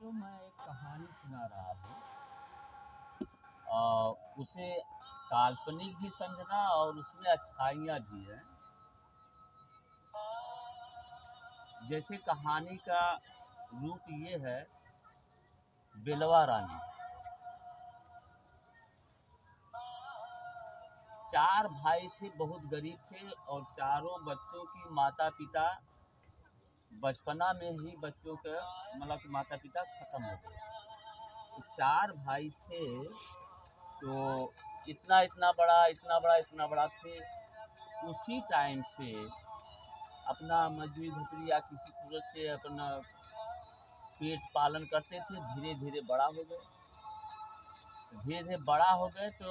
आपको मैं एक कहानी सुना रहा हूँ। उसे काल्पनिक भी समझना और उसमें अच्छाइयाँ भी हैं। जैसे कहानी का रूप ये है, बेलवा रानी। 4 भाई थे, बहुत गरीब थे और चारों बच्चों की माता पिता बचपना में ही बच्चों के मतलब माता पिता खत्म हो गए। तो 4 भाई थे, तो इतना बड़ा थे। उसी टाइम से अपना मजदूरी धुतरी या किसी सूरत से अपना पेट पालन करते थे। धीरे धीरे बड़ा हो गए, तो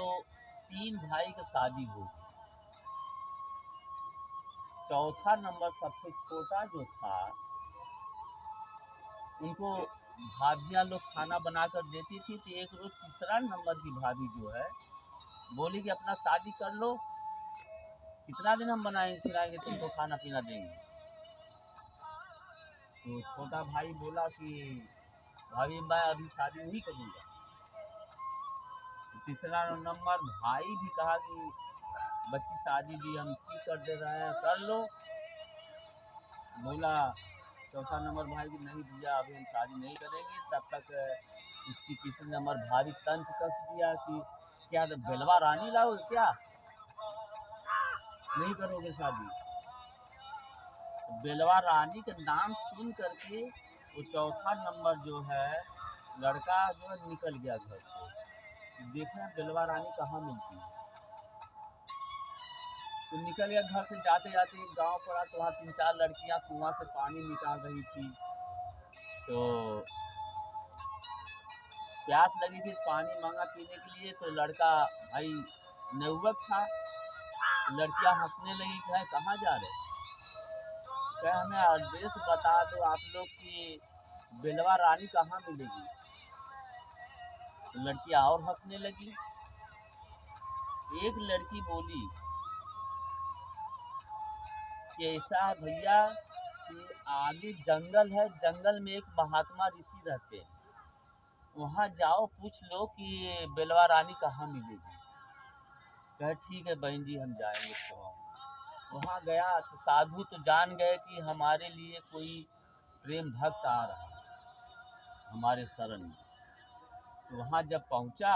3 भाई की शादी हो गई। चौथा नंबर सबसे छोटा जो था, उनको भाभियाँ लोग खाना बनाकर देती थी। तो एक रोज तीसरा नंबर की भाभी जो है बोली कि अपना शादी कर लो, कितना दिन हम बनाएंगे खिलाएंगे तुमको, खाना पीना देंगे। तो छोटा भाई बोला कि भाभी मैं अभी शादी नहीं करूँगा। तो तीसरा नंबर भाई भी कहा कि बच्ची शादी भी हम ठीक कर दे रहे हैं, कर लो। बोला चौथा नंबर भाई कि नहीं भैया अभी हम शादी नहीं करेंगे। तब तक उसकी तीसरे नंबर भाभी तंज कस दिया कि क्या बेलवा रानी लाओगे, क्या नहीं करोगे शादी। तो बेलवा रानी के नाम सुन करके वो चौथा नंबर जो है लड़का जो है निकल गया घर से। देखना बेलवा रानी कहाँ मिलती है। तो निकल गया घर से। जाते जाते एक गाँव पड़ा, तो वहाँ 3-4 लड़कियाँ कुआं से पानी निकाल रही थी। तो प्यास लगी थी, पानी मांगा पीने के लिए। तो लड़का भाई नौबत था, तो लड़कियाँ हंसने लगी कि कहाँ जा रहे, कहे हमें एड्रेस बता दो आप लोग की बेलवा रानी कहाँ मिलेगी। तो लड़कियाँ और हंसने लगी। एक लड़की बोली कि ऐसा है भैया कि आगे जंगल है, जंगल में एक महात्मा ऋषि रहते हैं, वहाँ जाओ पूछ लो कि बेलवा रानी कहाँ मिलेगी। कहे ठीक है बहन जी हम जाएंगे। तो वहाँ गया तो साधु तो जान गए कि हमारे लिए कोई प्रेम भक्त आ रहा है हमारे शरण में। तो वहाँ जब पहुँचा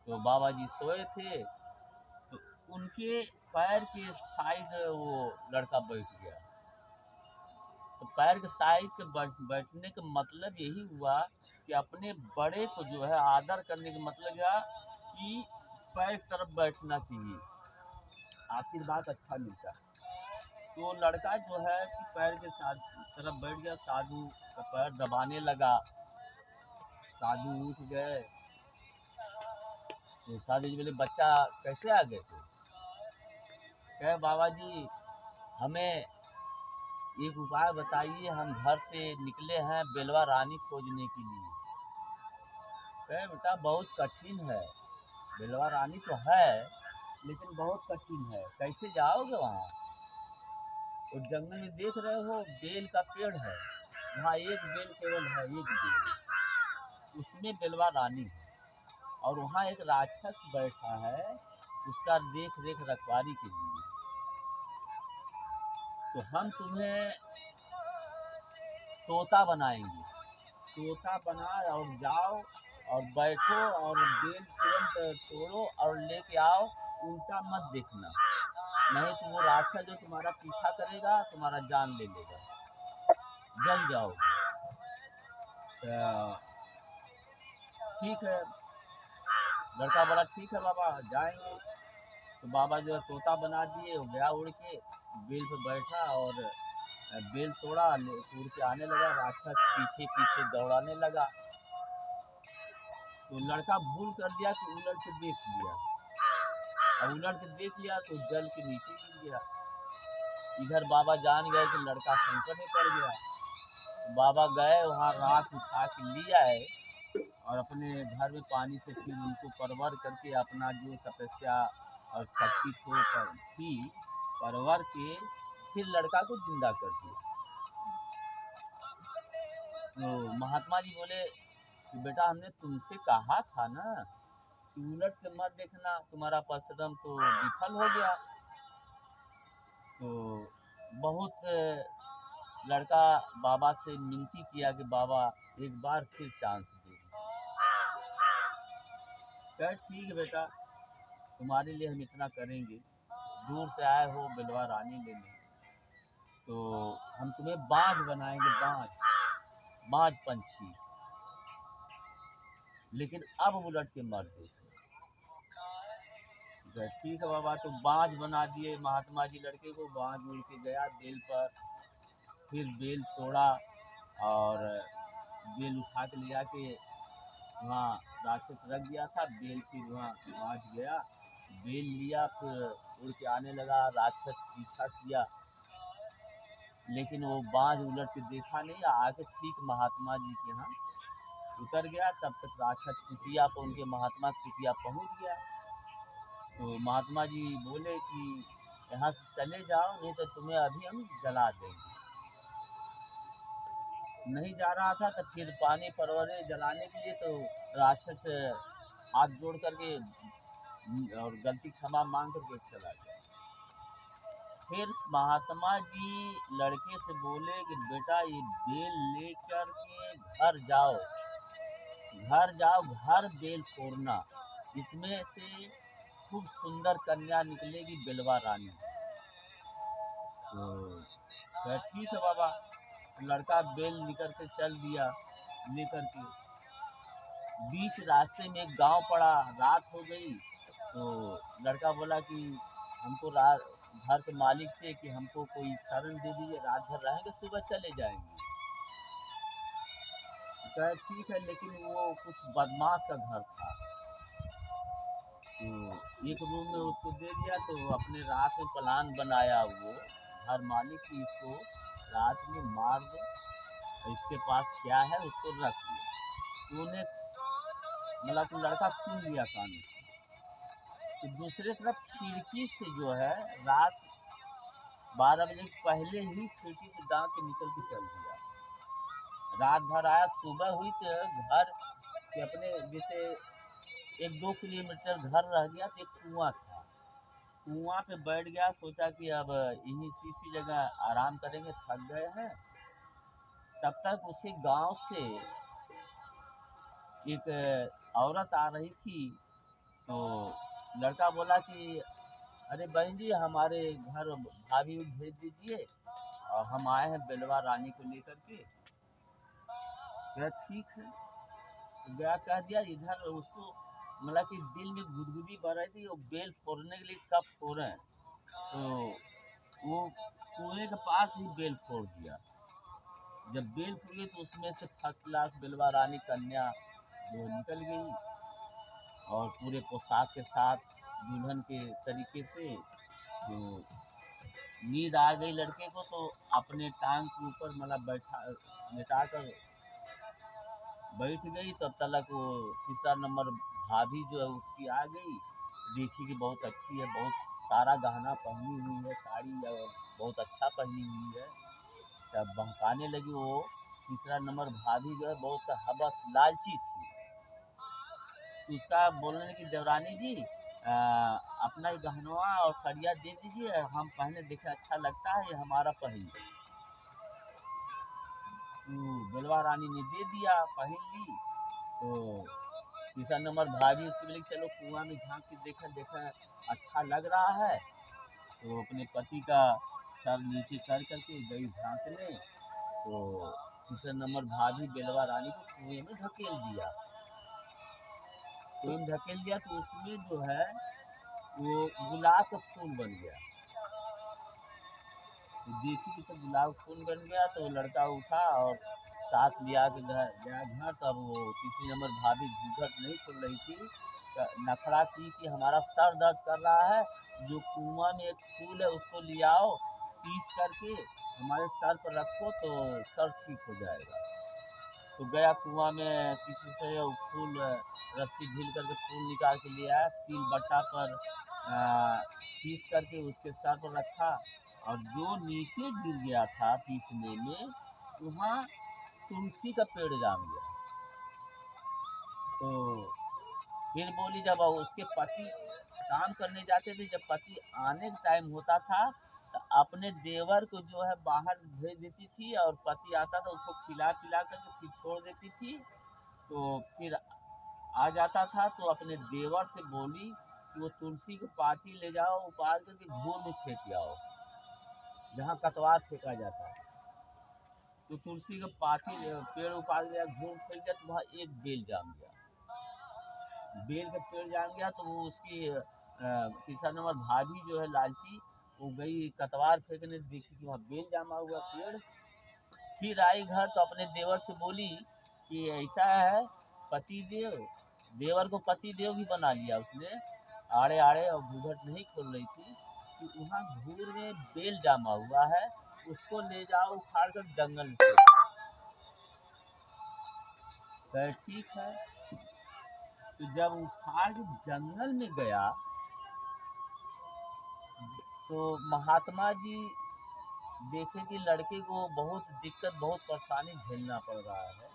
तो बाबा जी सोए थे। तो उनके पैर के साइड वो लड़का बैठ गया। तो पैर के साइड के बैठने का मतलब यही हुआ कि अपने बड़े को जो है आदर करने का मतलब यह कि पैर की तरफ बैठना चाहिए, आशीर्वाद अच्छा मिलता है। तो लड़का जो है कि पैर के साथ तरफ बैठ गया, साधु का पैर दबाने लगा। साधु उठ गए। तो साधु जी बोले बच्चा कैसे आ गए थे। कहे बाबा जी हमें एक उपाय बताइए, हम घर से निकले हैं बेलवा रानी खोजने के लिए। कहे बेटा बहुत कठिन है, बेलवा रानी तो है लेकिन बहुत कठिन है, कैसे जाओगे वहाँ। तो जंगल में देख रहे हो बेल का पेड़ है, वहाँ एक बेल केवल है, एक बेल, उसमें बेलवा रानी है। और वहाँ एक राक्षस बैठा है उसका देख रेख रखवाली के लिए। तो हम तुम्हें तोता बनाएंगे, तोता बना और जाओ और बैठो और बेल तुरंत तोड़ो और लेके आओ, उल्टा मत देखना, नहीं तो वो राक्षस जो तुम्हारा पीछा करेगा तुम्हारा जान ले लेगा, जल जाओगे। तो ठीक है, लड़का बोला ठीक है बाबा जाएंगे। तो बाबा जो है तोता बना दिए, वो गया उड़ के बेल पे बैठा और बेल तोड़ा, उड़ के आने लगा। राक्षस पीछे पीछे दौड़ाने लगा। तो लड़का भूल कर दिया कि उलट के देख लिया, और उलट के देख लिया तो जल के नीचे गिर गया। इधर बाबा जान गए कि लड़का संकट में पड़ गया। तो बाबा गए वहाँ राख उठा के लिया है और अपने घर में पानी से फिर उनको परवर करके अपना जो तपस्या और शक्ति थी परवर के फिर लड़का को जिंदा कर दिया। तो महात्मा जी बोले कि बेटा हमने तुमसे कहा था ना कि उलट के मत देखना, तुम्हारा परिश्रम तो विफल हो गया। तो बहुत लड़का बाबा से विनती किया कि बाबा एक बार फिर चांस दे। कह ठीक है बेटा, तुम्हारे लिए हम इतना करेंगे, दूर से आए हो बिलवा रानी लेने, तो हम तुम्हें बाज बनाएंगे, बाज पंछी, लेकिन अब उलट के मर देखो। ठीक है बाबा, तो बाज बना दिए महात्मा जी लड़के को। बाज उड़ के गया बेल पर, फिर बेल तोड़ा और बेल उठा के ले आके वहाँ राक्षस रख दिया था। बेल फिर वहाँ बाज गया, बेल लिया, फिर उड़ के आने लगा। राक्षस पीछा किया, लेकिन वो बाज उलट के देखा नहीं, आके ठीक महात्मा जी के यहाँ उतर गया। तब तक राक्षस कुटिया पर, उनके महात्मा कुटिया पहुँच गया। तो महात्मा जी बोले कि यहाँ से चले जाओ, नहीं तो तुम्हें अभी हम जला देंगे। नहीं जा रहा था, तो फिर पानी परवरे जलाने के लिए, तो राक्षस हाथ जोड़ करके और गलती क्षमा मांग करके चला गया। फिर महात्मा जी लड़के से बोले कि बेटा ये बेल लेकर के घर जाओ, घर बेल फोड़ना, इसमें से खूब सुंदर कन्या निकलेगी बिलवा रानी। तो ठीक है बाबा। लड़का बेल लेकर के चल दिया, लेकर के बीच रास्ते में एक गांव पड़ा, रात हो गई। तो लड़का बोला कि हमको घर के मालिक से कि हमको कोई शरण दे दीजिए, रात भर रहेंगे, सुबह चले जाएंगे। कहे ठीक है, लेकिन वो कुछ बदमाश का घर था, तो एक रूम में उसको दे दिया। तो अपने रात में प्लान बनाया वो घर मालिक की, इसको रात में मार दो, इसके पास क्या है उसको रख दिया। तो उन्हें मतलब कि लड़का सुन लिया कान से। तो दूसरे तरफ खिड़की से जो है, रात 12 बजे पहले ही खिड़की से दांत के निकल के चल दिया। रात भर आया, सुबह हुई तो घर के अपने जैसे 1-2 किलोमीटर घर रह गया, तो एक कुआं था, कुआं पे बैठ गया। सोचा कि अब यहीं इसी जगह आराम करेंगे, थक गए हैं। तब तक उसी गांव से एक औरत आ रही थी। तो लड़का बोला कि अरे बहन जी, हमारे घर भाभी भेज दीजिए, और हम आए हैं बिलवा रानी को लेकर के। क्या ठीक है, तो गया, कह दिया इधर। उसको मतलब कि दिल में गुदगुदी बढ़ रही थी, वो बेल फोड़ने के लिए कब फोड़े, तो वो कुएं के पास ही बेल फोड़ दिया। जब बेल फोड़ गई, तो उसमें से फर्स्ट क्लास बिलवा रानी कन्या जो निकल गई, और पूरे पोशाक के साथ दुल्हन के तरीके से। जो नींद आ गई लड़के को, तो अपने टांग के ऊपर मतलब लेटा कर बैठ गई। तब तक वो तीसरा नंबर भाभी जो है उसकी आ गई, देखी कि बहुत अच्छी है, बहुत सारा गहना पहनी हुई है, साड़ी बहुत अच्छा पहनी हुई है। तब बहकाने लगी वो तीसरा नंबर भाभी जो है, बहुत हबस लालची थी। तो उसका बोलने लगी देवरानी जी, अपना ये गहनवा और सड़िया दे दीजिए, हम पहने, देखे अच्छा लगता है, ये हमारा पहन। तो बिलवा रानी ने दे दिया, पहन ली। तो तीसरा नंबर भाभी उसको बोली चलो कुआं में झांक के देखा अच्छा लग रहा है। तो अपने पति का सर नीचे कर करके गई झांकने। तो तीसरा नंबर भाभी बिलवा रानी को कुएं में ढकेल दिया। कुएं में ढकेल दिया, तो उसमें जो है वो गुलाब का फूल बन गया। तो देखी कि तो गुलाब फूल बन गया, तो लड़का उठा और साथ लिया के गया घर। तब वो तीसरी नंबर भाभी घूंघट नहीं खोल रही थी, नखरा की कि हमारा सर दर्द कर रहा है, जो कुआं में एक फूल है उसको ले आओ, पीस करके हमारे सर पर रखो तो सर ठीक हो जाएगा। तो गया कुआं में, किसी से वो फूल रस्सी ढील करके फूल निकाल के ले आया, सील बट्टा पर पीस करके उसके सर पर रखा। और जो नीचे गिर गया था पीसने में, वहाँ तुलसी का पेड़ जाम गया। तो फिर बोली जब उसके पति काम करने जाते थे, जब पति आने का टाइम होता था तो अपने देवर को जो है बाहर भेज देती थी, और पति आता था उसको खिला पिला करके फिर छोड़ देती थी। तो फिर आ जाता था तो अपने देवर से बोली कि वो तुलसी की पाती ले जाओ, उपाड़ करके घूर में फेंक आओ, जहाँ कटवार फेंका जाता है। तो तुलसी का पाती पेड़ उपाड़ गया, घूर फेंक गया, तो वहाँ एक बेल जाम गया। बेल का पेड़ जाम गया तो वो उसकी तीसरा नंबर भाभी जो है लालची, वो गई कटवार फेंकने, देखी कि वहाँ बेल जामा हुआ पेड़। फिर आई घर तो अपने देवर से बोली कि ऐसा है, पति देव, देवर को पति देव भी बना लिया उसने, आड़े आड़े, और घूंघट नहीं खोल रही थी कि वहाँ घूर में बेल जामा हुआ है, उसको ले जाओ उखाड़ कर जंगल में फेंको। कहे ठीक है। तो जब उखाड़ के जंगल में गया तो महात्मा जी देखे कि लड़के को बहुत दिक्कत, बहुत परेशानी झेलना पड़ रहा है।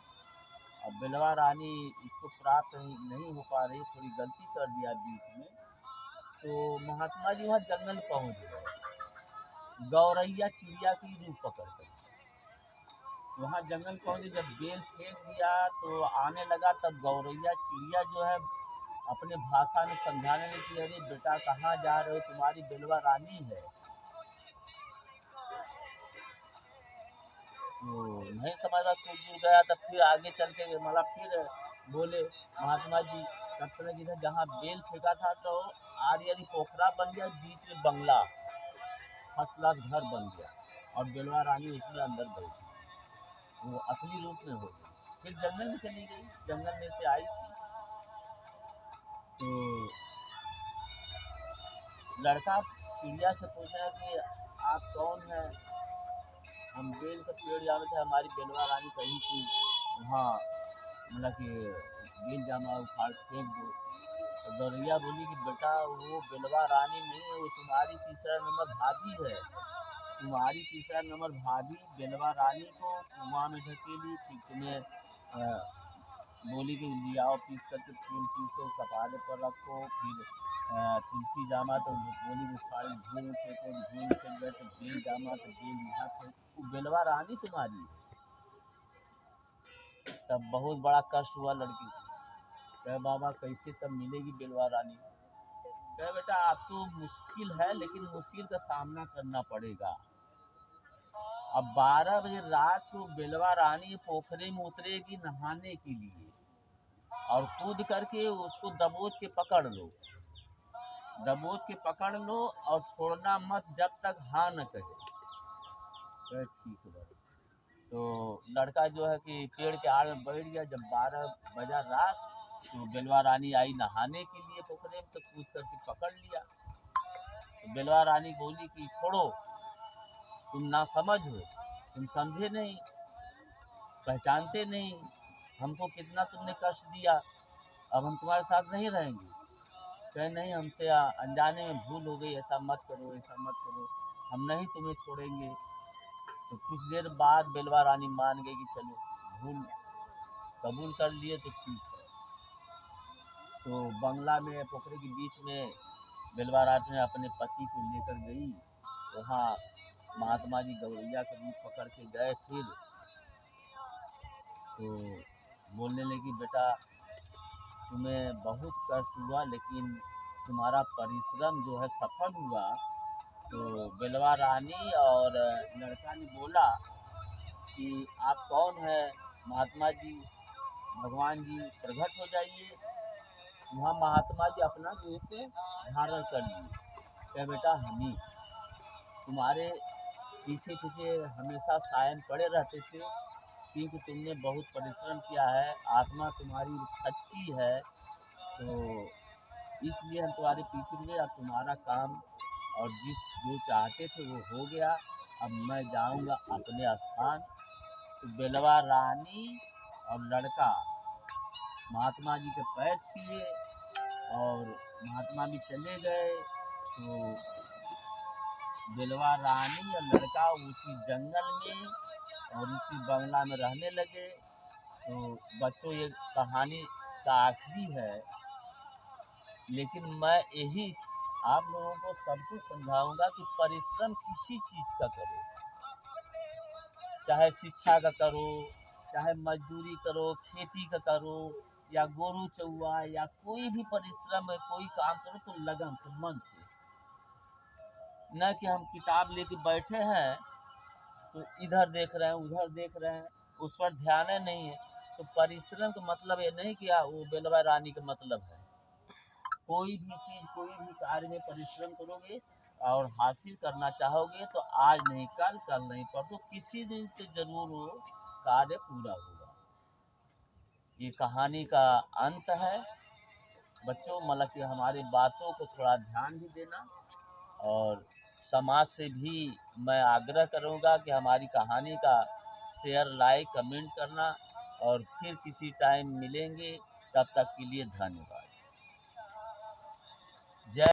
अब बेलवा रानी इसको प्राप्त नहीं हो पा रही, थोड़ी गलती कर दिया बीच में। तो महात्मा जी वहाँ जंगल पहुँच गए, गौरैया चिड़िया की रूप पकड़ कर वहाँ जंगल पहुँचे। जब बेल फेंक दिया तो आने लगा, तब गौरैया चिड़िया जो है अपने भाषा में समझाने लगी कि अरे बेटा कहाँ जा रहे हो, तुम्हारी बेलवा रानी है। तो नहीं समझ रहा, कुछ दूर गया, तब फिर आगे चल के मतलब फिर बोले महात्मा जी, तब तक इधर जहाँ बेल फेंका था तो आरी पोखरा बन गया, बीच में बंगला फर्स्ट क्लास घर बन गया, और बेलवा रानी उसमें अंदर बैठी, वो असली रूप में हो गई। फिर जंगल में चली गई, जंगल में से आई थी। तो लड़का चिड़िया से पूछा कि आप कौन है, हम बेल का पेड़ जामे थे, हमारी बेलवा रानी कही थी वहाँ मतलब कि बेल जामा उखाड़ फेंक दो। तो गौरैया बोली कि बेटा वो बेलवा रानी नहीं है, वो तुम्हारी तीसरा नंबर भाभी है। तुम्हारी तीसरा नंबर भाभी बेलवा रानी को कुआं में ढकेली, फिर तुम्हें बोली कि लियाओ पीस करके, फूल पीसो, कपारे पर रखो, फिर तुलसी जामा तो बोली उखाड़ घूर में फेंको, घूर में फेंक गए तो बेल जामा तो बेल यहाँ फेंक, वो बेलवा रानी तुम्हारी है। तब बहुत बड़ा कष्ट हुआ लड़की को। कहे बाबा कैसे तब मिलेगी बेलवा रानी। कहे बेटा आप तो मुश्किल है, लेकिन मुश्किल का सामना करना पड़ेगा। अब 12 बजे रात को बेलवा रानी पोखरे में उतरेगी नहाने के लिए, और कूद करके उसको दबोच के पकड़ लो, दबोच के पकड़ लो, और छोड़ना मत जब तक हाँ न कहे। ठीक है। तो लड़का जो है कि पेड़ के आड़ में बैठ गया। जब 12 बजा रात तो बेलवा रानी आई नहाने के लिए पोखरे में, तो कूद करके पकड़ लिया। तो बेलवा रानी बोली कि छोड़ो, तुम ना समझ हो, तुम समझे नहीं, पहचानते नहीं, हमको कितना तुमने कष्ट दिया, अब हम तुम्हारे साथ नहीं रहेंगे। कहे नहीं, हमसे अनजाने में भूल हो गई, ऐसा मत करो, ऐसा मत करो, हम नहीं तुम्हें छोड़ेंगे। तो कुछ देर बाद बेलवा रानी मान गई कि चलो भूल कबूल कर लिए तो ठीक है। तो बंगला में पोखरे के बीच में बेलवा रानी ने अपने पति को लेकर गई। वहाँ महात्मा जी गौरैया के रूप पकड़ के गए। फिर तो बोलने लगी बेटा तुम्हें बहुत कष्ट हुआ, लेकिन तुम्हारा परिश्रम जो है सफल हुआ। तो बेलवा रानी और लड़का ने बोला कि आप कौन है महात्मा जी, भगवान जी प्रकट हो जाइए। वहाँ महात्मा जी अपना रूप धारण कर लिए। क्या बेटा हम ही तुम्हारे पीछे पीछे हमेशा सायन पड़े रहते थे, क्योंकि तुमने बहुत परिश्रम किया है, आत्मा तुम्हारी सच्ची है, तो इसलिए हम तुम्हारे पीछे पीछे। अब तुम्हारा काम और जो चाहते थे वो हो गया, अब मैं जाऊंगा अपने स्थान। तो बेलवा रानी और लड़का महात्मा जी के पैर छुए, और महात्मा भी चले गए। तो बेलवा रानी और लड़का उसी जंगल में और उसी बंगला में रहने लगे। तो बच्चों, ये कहानी का आखिरी है, लेकिन मैं यही आप लोगों को सबको समझाऊंगा कि परिश्रम किसी चीज़ का करो, चाहे शिक्षा का करो, चाहे मजदूरी करो, खेती का करो, या गोरू चौआ, या कोई भी परिश्रम है, कोई काम करो तो लगन से, मन से। न कि हम किताब लेके बैठे हैं तो इधर देख रहे हैं, उधर देख रहे हैं, उस पर ध्यान नहीं है। तो परिश्रम का मतलब ये नहीं कि वो बेलवा रानी का मतलब है। कोई भी चीज़, कोई भी कार्य में परिश्रम करोगे और हासिल करना चाहोगे तो आज नहीं कल, कल नहीं परसों, किसी दिन तो ज़रूर वो कार्य पूरा होगा। ये कहानी का अंत है बच्चों। मतलब कि हमारी बातों को थोड़ा ध्यान भी देना, और समाज से भी मैं आग्रह करूँगा कि हमारी कहानी का शेयर, लाइक, कमेंट करना। और फिर किसी टाइम मिलेंगे, तब तक के लिए धन्यवाद। जय